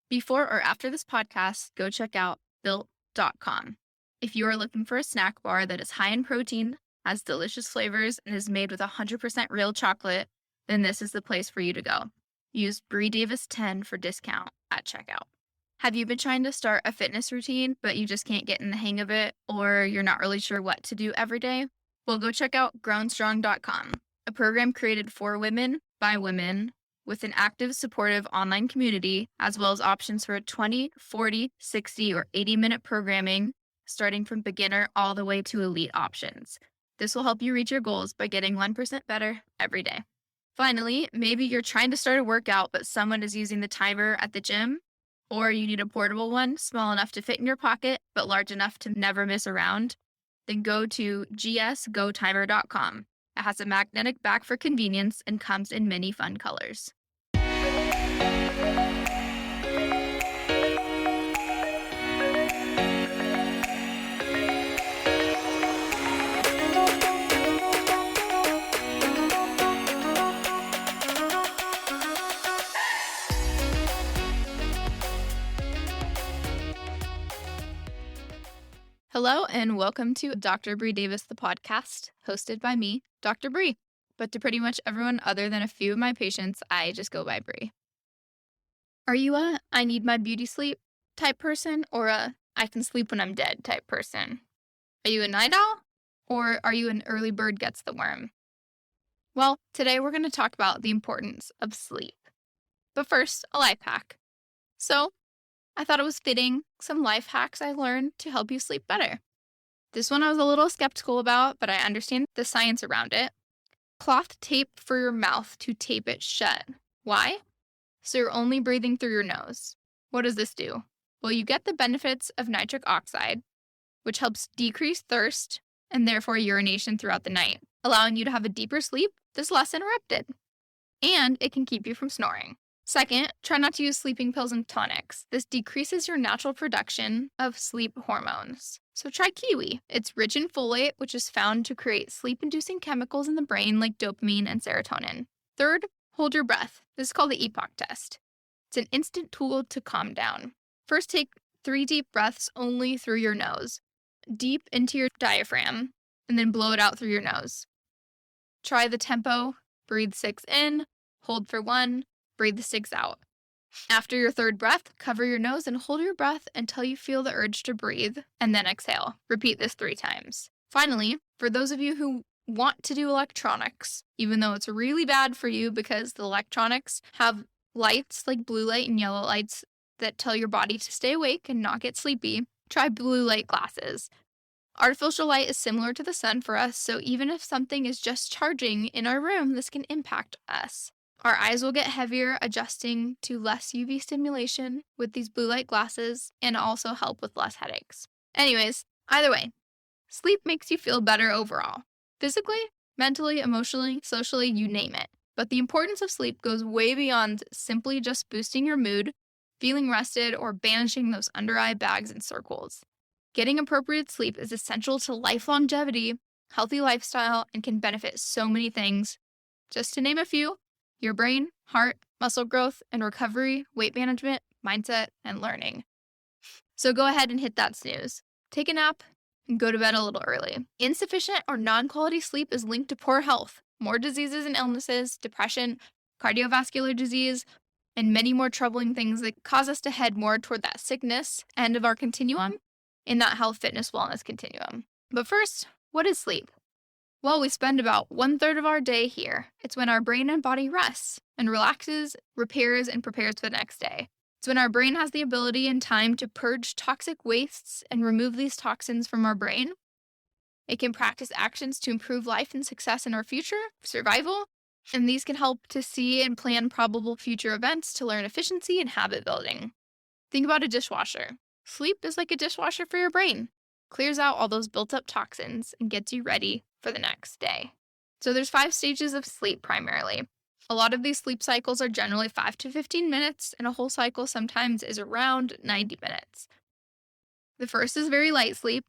Before or after this podcast, go check out built.com. If you are looking for a snack bar that is high in protein, has delicious flavors, and is made with 100% real chocolate, then this is the place for you to go. Use BreDavis10 for discount at checkout. Have you been trying to start a fitness routine, but you just can't get in the hang of it, or you're not really sure what to do every day? Well, go check out grownstrong.com, a program created for women by women with an active, supportive online community, as well as options for 20, 40, 60, or 80-minute programming, starting from beginner all the way to elite options. This will help you reach your goals by getting 1% better every day. Finally, maybe you're trying to start a workout, but someone is using the timer at the gym, or you need a portable one, small enough to fit in your pocket, but large enough to never miss a round. Then go to gsgotimer.com. It has a magnetic back for convenience and comes in many fun colors. Hello, and welcome to Dr. Bree Davis, the podcast, hosted by me, Dr. Bree. But to pretty much everyone other than a few of my patients, I just go by Bree. Are you a I need my beauty sleep type person, or a I can sleep when I'm dead type person? Are you a night owl, or are you an early bird gets the worm? Well, today we're going to talk about the importance of sleep. But first, a life hack. So, I thought it was fitting some life hacks I learned to help you sleep better. This one I was a little skeptical about, but I understand the science around it. Cloth tape for your mouth to tape it shut. Why? So you're only breathing through your nose. What does this do? Well, you get the benefits of nitric oxide, which helps decrease thirst and therefore urination throughout the night, allowing you to have a deeper sleep that's less interrupted. And it can keep you from snoring. Second, try not to use sleeping pills and tonics. This decreases your natural production of sleep hormones. So try kiwi. It's rich in folate, which is found to create sleep-inducing chemicals in the brain like dopamine and serotonin. Third, hold your breath. This is called the epoch test. It's an instant tool to calm down. First, take 3 deep breaths only through your nose, deep into your diaphragm, and then blow it out through your nose. Try the tempo. Breathe 6 in, hold for 1, breathe 6 out. After your third breath, cover your nose and hold your breath until you feel the urge to breathe, and then exhale. Repeat this 3 times. Finally, for those of you who want to do electronics, even though it's really bad for you because the electronics have lights like blue light and yellow lights that tell your body to stay awake and not get sleepy, try blue light glasses. Artificial light is similar to the sun for us, so even if something is just charging in our room, this can impact us. Our eyes will get heavier, adjusting to less UV stimulation with these blue light glasses, and also help with less headaches. Anyways, either way, sleep makes you feel better overall. Physically, mentally, emotionally, socially, you name it. But the importance of sleep goes way beyond simply just boosting your mood, feeling rested, or banishing those under-eye bags and circles. Getting appropriate sleep is essential to life longevity, healthy lifestyle, and can benefit so many things. Just to name a few: your brain, heart, muscle growth and recovery, weight management, mindset, and learning. So go ahead and hit that snooze. Take a nap and go to bed a little early. Insufficient or non-quality sleep is linked to poor health, more diseases and illnesses, depression, cardiovascular disease, and many more troubling things that cause us to head more toward that sickness end of our continuum in that health, fitness, wellness continuum. But first, what is sleep? Well, we spend about 1/3 of our day here. It's when our brain and body rests and relaxes, repairs, and prepares for the next day. It's when our brain has the ability and time to purge toxic wastes and remove these toxins from our brain. It can practice actions to improve life and success in our future, survival, and these can help to see and plan probable future events to learn efficiency and habit building. Think about a dishwasher. Sleep is like a dishwasher for your brain. Clears out all those built-up toxins and gets you ready for the next day. So there's 5 stages of sleep primarily. A lot of these sleep cycles are generally 5 to 15 minutes, and a whole cycle sometimes is around 90 minutes. The first is very light sleep,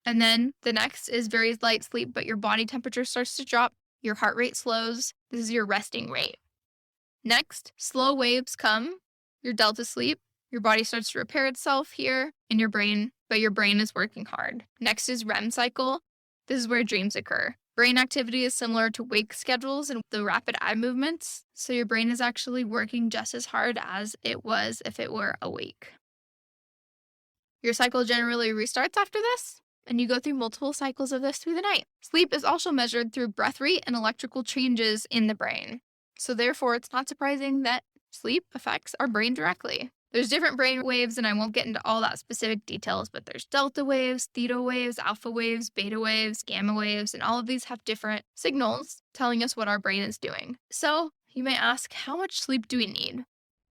and then the next is very light sleep, but your body temperature starts to drop, your heart rate slows. This is your resting rate. Next, slow waves come, your delta sleep. Your body starts to repair itself here in your brain, but your brain is working hard. Next is REM cycle. This is where dreams occur. Brain activity is similar to wake schedules and the rapid eye movements, so your brain is actually working just as hard as it was if it were awake. Your cycle generally restarts after this, and you go through multiple cycles of this through the night. Sleep is also measured through breath rate and electrical changes in the brain. So therefore, it's not surprising that sleep affects our brain directly. There's different brain waves, and I won't get into all that specific details, but there's delta waves, theta waves, alpha waves, beta waves, gamma waves, and all of these have different signals telling us what our brain is doing. So you may ask, how much sleep do we need?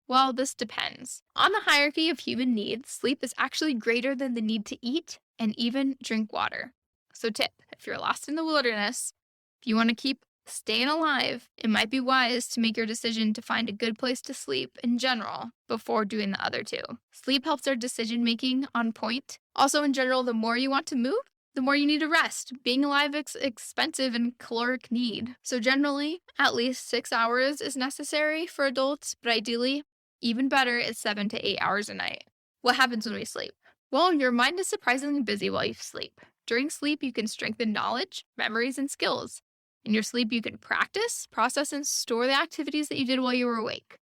Well, this depends. On the hierarchy of human needs, sleep is actually greater than the need to eat and even drink water. So tip, if you're lost in the wilderness, if you want to keep staying alive, it might be wise to make your decision to find a good place to sleep in general before doing the other two. Sleep helps our decision making on point. Also, in general, the more you want to move, the more you need to rest. Being alive is expensive and caloric need. So generally, at least 6 hours is necessary for adults, but ideally, even better is 7 to 8 hours a night. What happens when we sleep? Well, your mind is surprisingly busy while you sleep. During sleep, you can strengthen knowledge, memories, and skills. In your sleep, you can practice, process, and store the activities that you did while you were awake.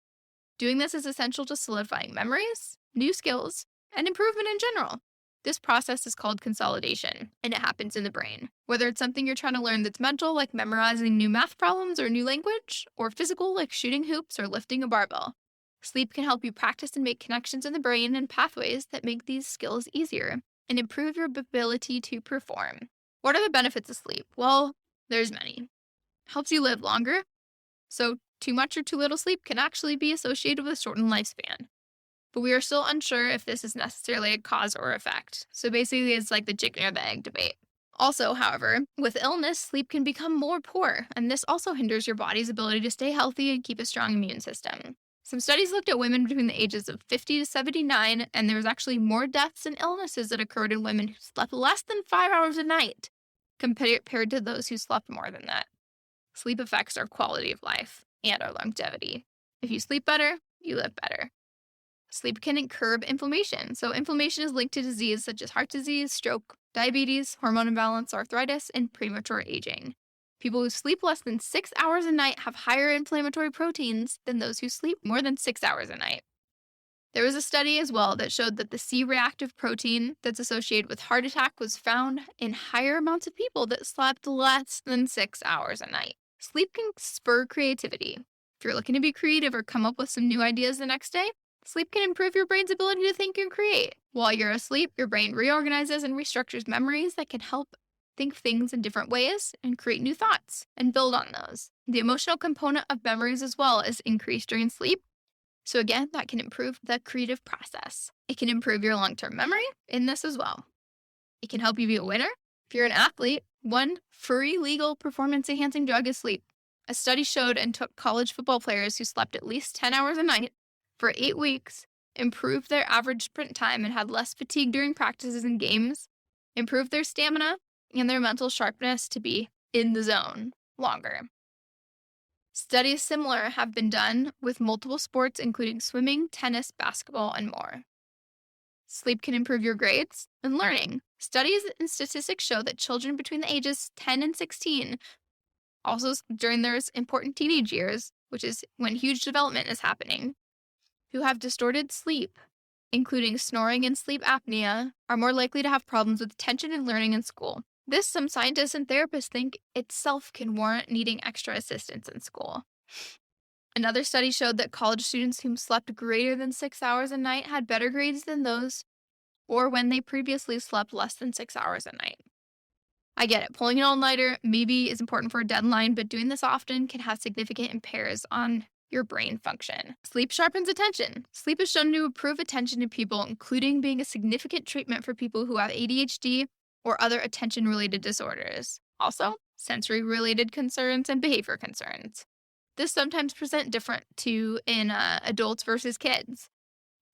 Doing this is essential to solidifying memories, new skills, and improvement in general. This process is called consolidation, and it happens in the brain. Whether it's something you're trying to learn that's mental, like memorizing new math problems or new language, or physical, like shooting hoops or lifting a barbell, sleep can help you practice and make connections in the brain and pathways that make these skills easier and improve your ability to perform. What are the benefits of sleep? Well, there's many. Helps you live longer. So too much or too little sleep can actually be associated with a shortened lifespan. But we are still unsure if this is necessarily a cause or effect. So basically, it's like the chicken or the egg debate. Also, however, with illness, sleep can become more poor, and this also hinders your body's ability to stay healthy and keep a strong immune system. Some studies looked at women between the ages of 50 to 79, and there was actually more deaths and illnesses that occurred in women who slept less than 5 hours a night compared to those who slept more than that. Sleep affects our quality of life and our longevity. If you sleep better, you live better. Sleep can curb inflammation. So inflammation is linked to disease such as heart disease, stroke, diabetes, hormone imbalance, arthritis, and premature aging. People who sleep less than 6 hours a night have higher inflammatory proteins than those who sleep more than 6 hours a night. There was a study as well that showed that the C-reactive protein that's associated with heart attack was found in higher amounts of people that slept less than 6 hours a night. Sleep can spur creativity. If you're looking to be creative or come up with some new ideas the next day, sleep can improve your brain's ability to think and create. While you're asleep, your brain reorganizes and restructures memories that can help think things in different ways and create new thoughts and build on those. The emotional component of memories as well is increased during sleep. So again, that can improve the creative process. It can improve your long-term memory in this as well. It can help you be a winner. If you're an athlete, one free legal performance-enhancing drug is sleep. A study showed and took college football players who slept at least 10 hours a night for 8 weeks, improved their average sprint time and had less fatigue during practices and games, improved their stamina and their mental sharpness to be in the zone longer. Studies similar have been done with multiple sports, including swimming, tennis, basketball, and more. Sleep can improve your grades and learning. Studies and statistics show that children between the ages 10 and 16, also during their important teenage years, which is when huge development is happening, who have distorted sleep, including snoring and sleep apnea, are more likely to have problems with attention and learning in school. This, some scientists and therapists think itself can warrant needing extra assistance in school. Another study showed that college students who slept greater than 6 hours a night had better grades than those or when they previously slept less than 6 hours a night. I get it, pulling an all-nighter maybe is important for a deadline, but doing this often can have significant impairs on your brain function. Sleep sharpens attention. Sleep is shown to improve attention in people, including being a significant treatment for people who have ADHD or other attention-related disorders. Also, sensory-related concerns and behavior concerns. This sometimes present different in adults versus kids.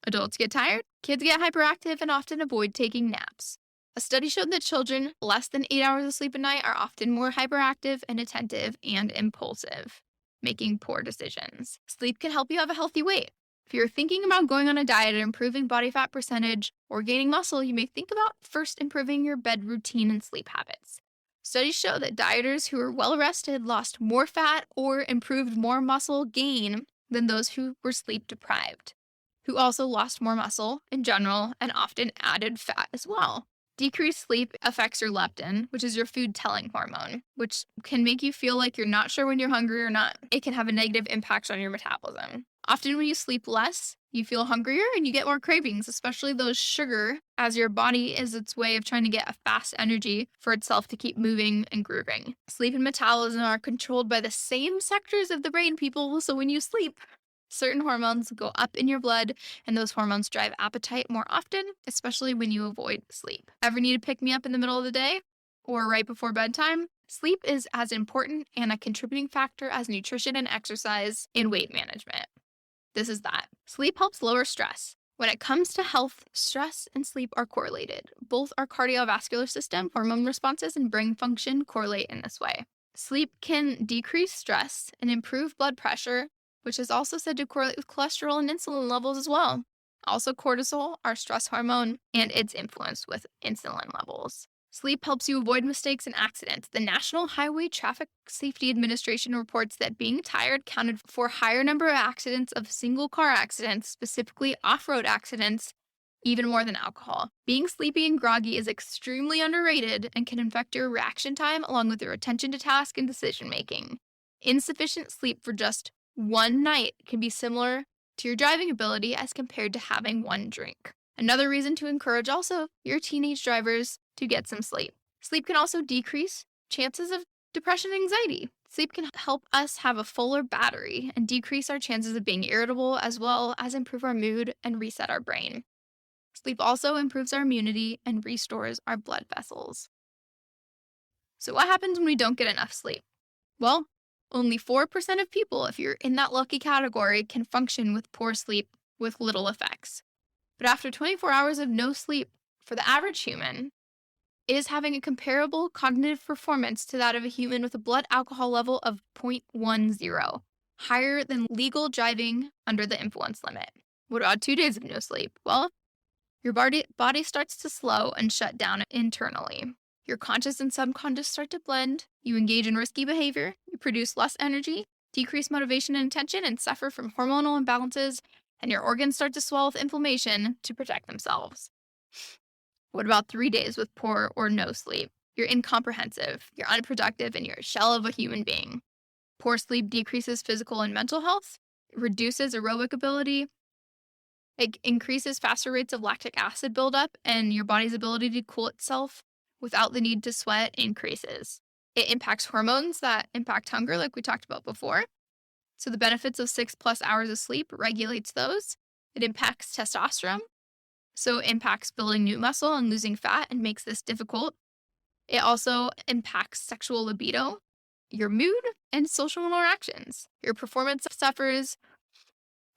Adults get tired, kids get hyperactive, and often avoid taking naps. A study showed that children less than 8 hours of sleep a night are often more hyperactive, inattentive, and impulsive, making poor decisions. Sleep can help you have a healthy weight. If you're thinking about going on a diet and improving body fat percentage or gaining muscle, you may think about first improving your bed routine and sleep habits. Studies show that dieters who were well rested lost more fat or improved more muscle gain than those who were sleep deprived, who also lost more muscle in general and often added fat as well. Decreased sleep affects your leptin, which is your food-telling hormone, which can make you feel like you're not sure when you're hungry or not. It can have a negative impact on your metabolism. Often when you sleep less, you feel hungrier and you get more cravings, especially those sugar, as your body is its way of trying to get a fast energy for itself to keep moving and grooving. Sleep and metabolism are controlled by the same sectors of the brain, people, so when you sleep, certain hormones go up in your blood, and those hormones drive appetite more often, especially when you avoid sleep. Ever need to pick me up in the middle of the day or right before bedtime? Sleep is as important and a contributing factor as nutrition and exercise in weight management. This is that. Sleep helps lower stress. When it comes to health, stress and sleep are correlated. Both our cardiovascular system, hormone responses, and brain function correlate in this way. Sleep can decrease stress and improve blood pressure, which is also said to correlate with cholesterol and insulin levels as well. Also cortisol, our stress hormone, and its influence with insulin levels. Sleep helps you avoid mistakes and accidents. The National Highway Traffic Safety Administration reports that being tired counted for a higher number of accidents of single car accidents, specifically off-road accidents, even more than alcohol. Being sleepy and groggy is extremely underrated and can affect your reaction time along with your attention to task and decision making. Insufficient sleep for just one night can be similar to your driving ability as compared to having one drink. Another reason to encourage also your teenage drivers to get some sleep. Sleep can also decrease chances of depression and anxiety. Sleep can help us have a fuller battery and decrease our chances of being irritable, as well as improve our mood and reset our brain. Sleep also improves our immunity and restores our blood vessels. So what happens when we don't get enough sleep? Well, only 4% of people, if you're in that lucky category, can function with poor sleep with little effects. But after 24 hours of no sleep, for the average human, it is having a comparable cognitive performance to that of a human with a blood alcohol level of 0.10, higher than legal driving under the influence limit. What about 2 days of no sleep? Well, your body starts to slow and shut down internally. Your conscious and subconscious start to blend. You engage in risky behavior. You produce less energy, decrease motivation and attention, and suffer from hormonal imbalances, and your organs start to swell with inflammation to protect themselves. What about 3 days with poor or no sleep? You're incomprehensive, you're unproductive, and you're a shell of a human being. Poor sleep decreases physical and mental health, it reduces aerobic ability, it increases faster rates of lactic acid buildup, and your body's ability to cool itself without the need to sweat increases. It impacts hormones that impact hunger, like we talked about before. So the benefits of 6+ hours of sleep regulates those. It impacts testosterone. So it impacts building new muscle and losing fat and makes this difficult. It also impacts sexual libido, your mood, and social interactions. Your performance suffers.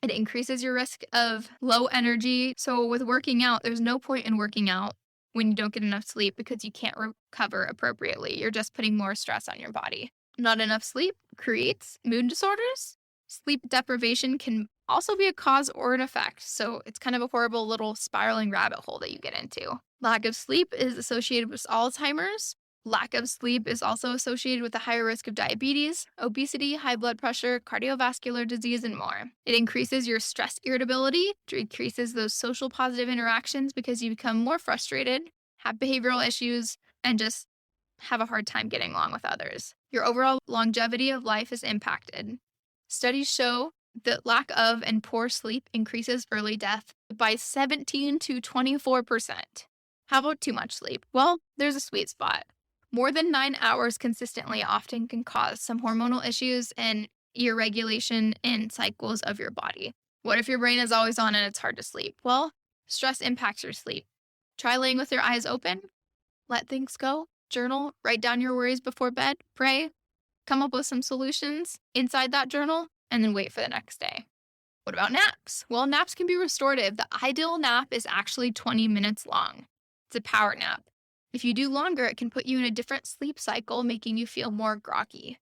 It increases your risk of low energy. So with working out, there's no point in working out when you don't get enough sleep because you can't recover appropriately. You're just putting more stress on your body. Not enough sleep creates mood disorders. Sleep deprivation can also be a cause or an effect, so it's kind of a horrible little spiraling rabbit hole that you get into. Lack of sleep is associated with Alzheimer's. Lack of sleep is also associated with a higher risk of diabetes, obesity, high blood pressure, cardiovascular disease, and more. It increases your stress irritability, decreases those social positive interactions because you become more frustrated, have behavioral issues, and just have a hard time getting along with others. Your overall longevity of life is impacted. Studies show that lack of and poor sleep increases early death by 17 to 24%. How about too much sleep? Well, there's a sweet spot. More than 9 hours consistently often can cause some hormonal issues and irregulation in cycles of your body. What if your brain is always on and it's hard to sleep? Well, stress impacts your sleep. Try laying with your eyes open, let things go, journal, write down your worries before bed, pray, come up with some solutions inside that journal, and then wait for the next day. What about naps? Well, naps can be restorative. The ideal nap is actually 20 minutes long. It's a power nap. If you do longer, it can put you in a different sleep cycle, making you feel more groggy.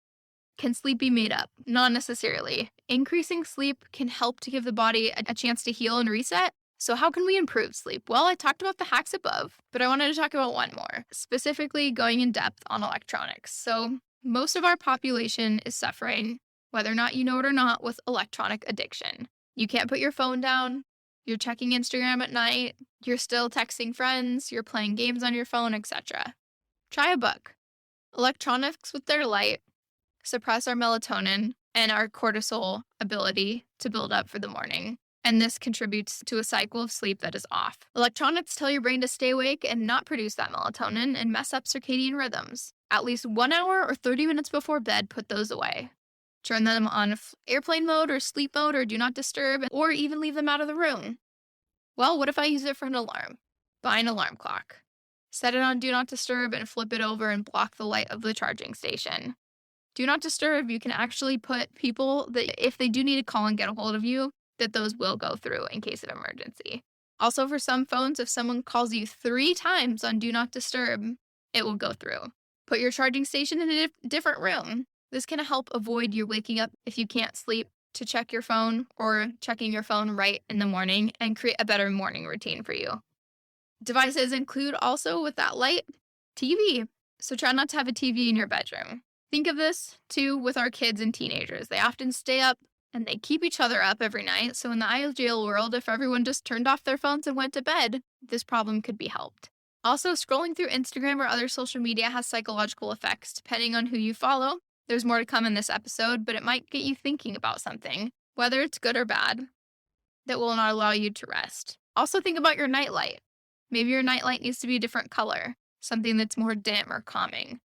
Can sleep be made up? Not necessarily. Increasing sleep can help to give the body a chance to heal and reset. So how can we improve sleep? Well, I talked about the hacks above, but I wanted to talk about one more, specifically going in depth on electronics. So most of our population is suffering, whether or not you know it or not, with electronic addiction. You can't put your phone down. You're checking Instagram at night. You're still texting friends. You're playing games on your phone, etc. Try a book. Electronics with their light suppress our melatonin and our cortisol ability to build up for the morning. And this contributes to a cycle of sleep that is off. Electronics tell your brain to stay awake and not produce that melatonin and mess up circadian rhythms. At least 1 hour or 30 minutes before bed, put those away. Turn them on airplane mode or sleep mode or do not disturb, or even leave them out of the room. Well, what if I use it for an alarm? Buy an alarm clock. Set it on do not disturb and flip it over and block the light of the charging station. Do not disturb, you can actually put people that if they do need to call and get a hold of you, that those will go through in case of emergency. Also, for some phones, if someone calls you 3 times on do not disturb, it will go through. Put your charging station in a different room. This can help avoid you waking up if you can't sleep to check your phone or checking your phone right in the morning and create a better morning routine for you. Devices include also with that light, TV. So try not to have a TV in your bedroom. Think of this too with our kids and teenagers. They often stay up and they keep each other up every night. So in the ideal world, if everyone just turned off their phones and went to bed, this problem could be helped. Also, scrolling through Instagram or other social media has psychological effects depending on who you follow. There's more to come in this episode, but it might get you thinking about something, whether it's good or bad, that will not allow you to rest. Also think about your nightlight. Maybe your nightlight needs to be a different color, something that's more dim or calming.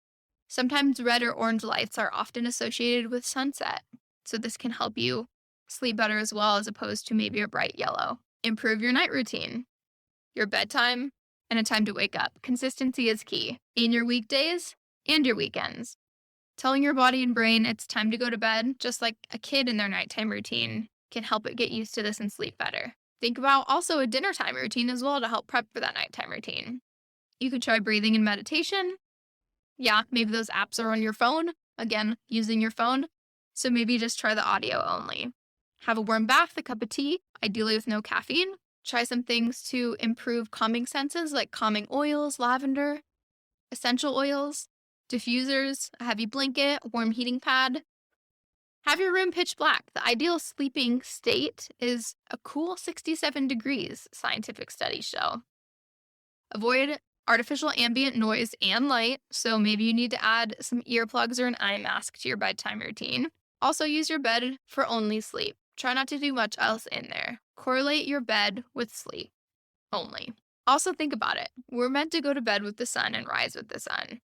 Sometimes red or orange lights are often associated with sunset, so this can help you sleep better as well as opposed to maybe a bright yellow. Improve your night routine, your bedtime, and a time to wake up. Consistency is key in your weekdays and your weekends. Telling your body and brain it's time to go to bed, just like a kid in their nighttime routine, can help it get used to this and sleep better. Think about also a dinner time routine as well to help prep for that nighttime routine. You could try breathing and meditation. Yeah, maybe those apps are on your phone. Again, using your phone. So maybe just try the audio only. Have a warm bath, a cup of tea, ideally with no caffeine. Try some things to improve calming senses like calming oils, lavender, essential oils, diffusers, a heavy blanket, a warm heating pad. Have your room pitch black. The ideal sleeping state is a cool 67 degrees, scientific studies show. Avoid artificial ambient noise and light, so maybe you need to add some earplugs or an eye mask to your bedtime routine. Also use your bed for only sleep. Try not to do much else in there. Correlate your bed with sleep only. Also think about it. We're meant to go to bed with the sun and rise with the sun.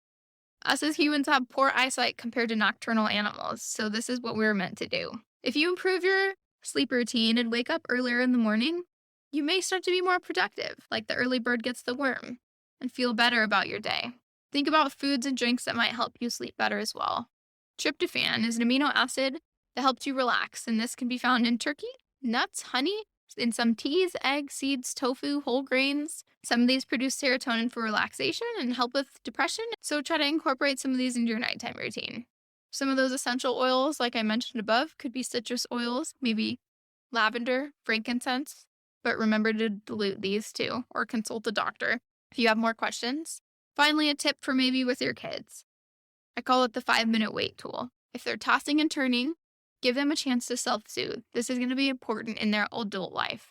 Us as humans have poor eyesight compared to nocturnal animals, so this is what we're meant to do. If you improve your sleep routine and wake up earlier in the morning, you may start to be more productive, like the early bird gets the worm, and feel better about your day. Think about foods and drinks that might help you sleep better as well. Tryptophan is an amino acid that helps you relax, and this can be found in turkey, nuts, honey, in some teas, eggs, seeds, tofu, whole grains. Some of these produce serotonin for relaxation and help with depression, so try to incorporate some of these into your nighttime routine. Some of those essential oils, like I mentioned above, could be citrus oils, maybe lavender, frankincense, but remember to dilute these too, or consult a doctor if you have more questions. Finally, a tip for maybe with your kids. I call it the 5-minute wait tool. If they're tossing and turning, give them a chance to self-soothe. This is going to be important in their adult life.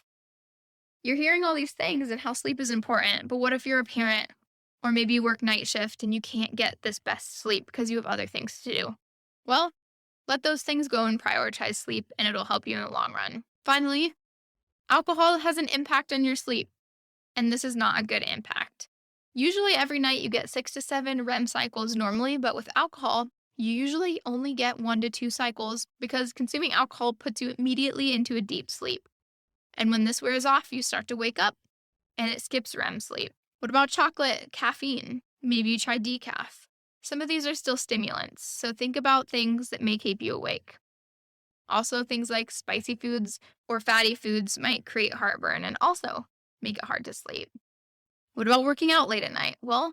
You're hearing all these things and how sleep is important, but what if you're a parent or maybe you work night shift and you can't get this best sleep because you have other things to do? Well, let those things go and prioritize sleep, and it'll help you in the long run. Finally, alcohol has an impact on your sleep, and this is not a good impact. Usually every night you get 6 to 7 REM cycles normally, but with alcohol, you usually only get 1 to 2 cycles because consuming alcohol puts you immediately into a deep sleep. And when this wears off, you start to wake up and it skips REM sleep. What about chocolate, caffeine? Maybe you try decaf. Some of these are still stimulants, so think about things that may keep you awake. Also, things like spicy foods or fatty foods might create heartburn and also make it hard to sleep. What about working out late at night? Well,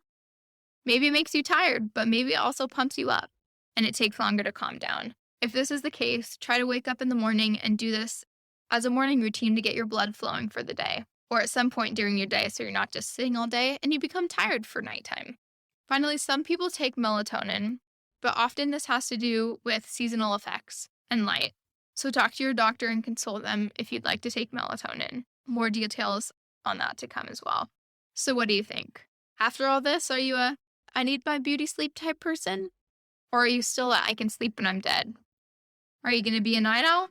maybe it makes you tired, but maybe it also pumps you up and it takes longer to calm down. If this is the case, try to wake up in the morning and do this as a morning routine to get your blood flowing for the day, or at some point during your day so you're not just sitting all day and you become tired for nighttime. Finally, some people take melatonin, but often this has to do with seasonal effects and light. So talk to your doctor and consult them if you'd like to take melatonin. More details on that to come as well. So what do you think? After all this, are you a I need my beauty sleep type person? Or are you still a I can sleep when I'm dead? Are you going to be a night owl?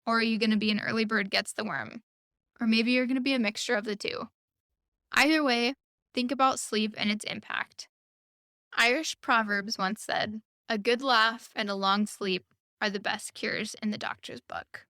Or are you going to be an early bird gets the worm? Or maybe you're going to be a mixture of the two. Either way, think about sleep and its impact. Irish proverbs once said, "A good laugh and a long sleep are the best cures in the doctor's book."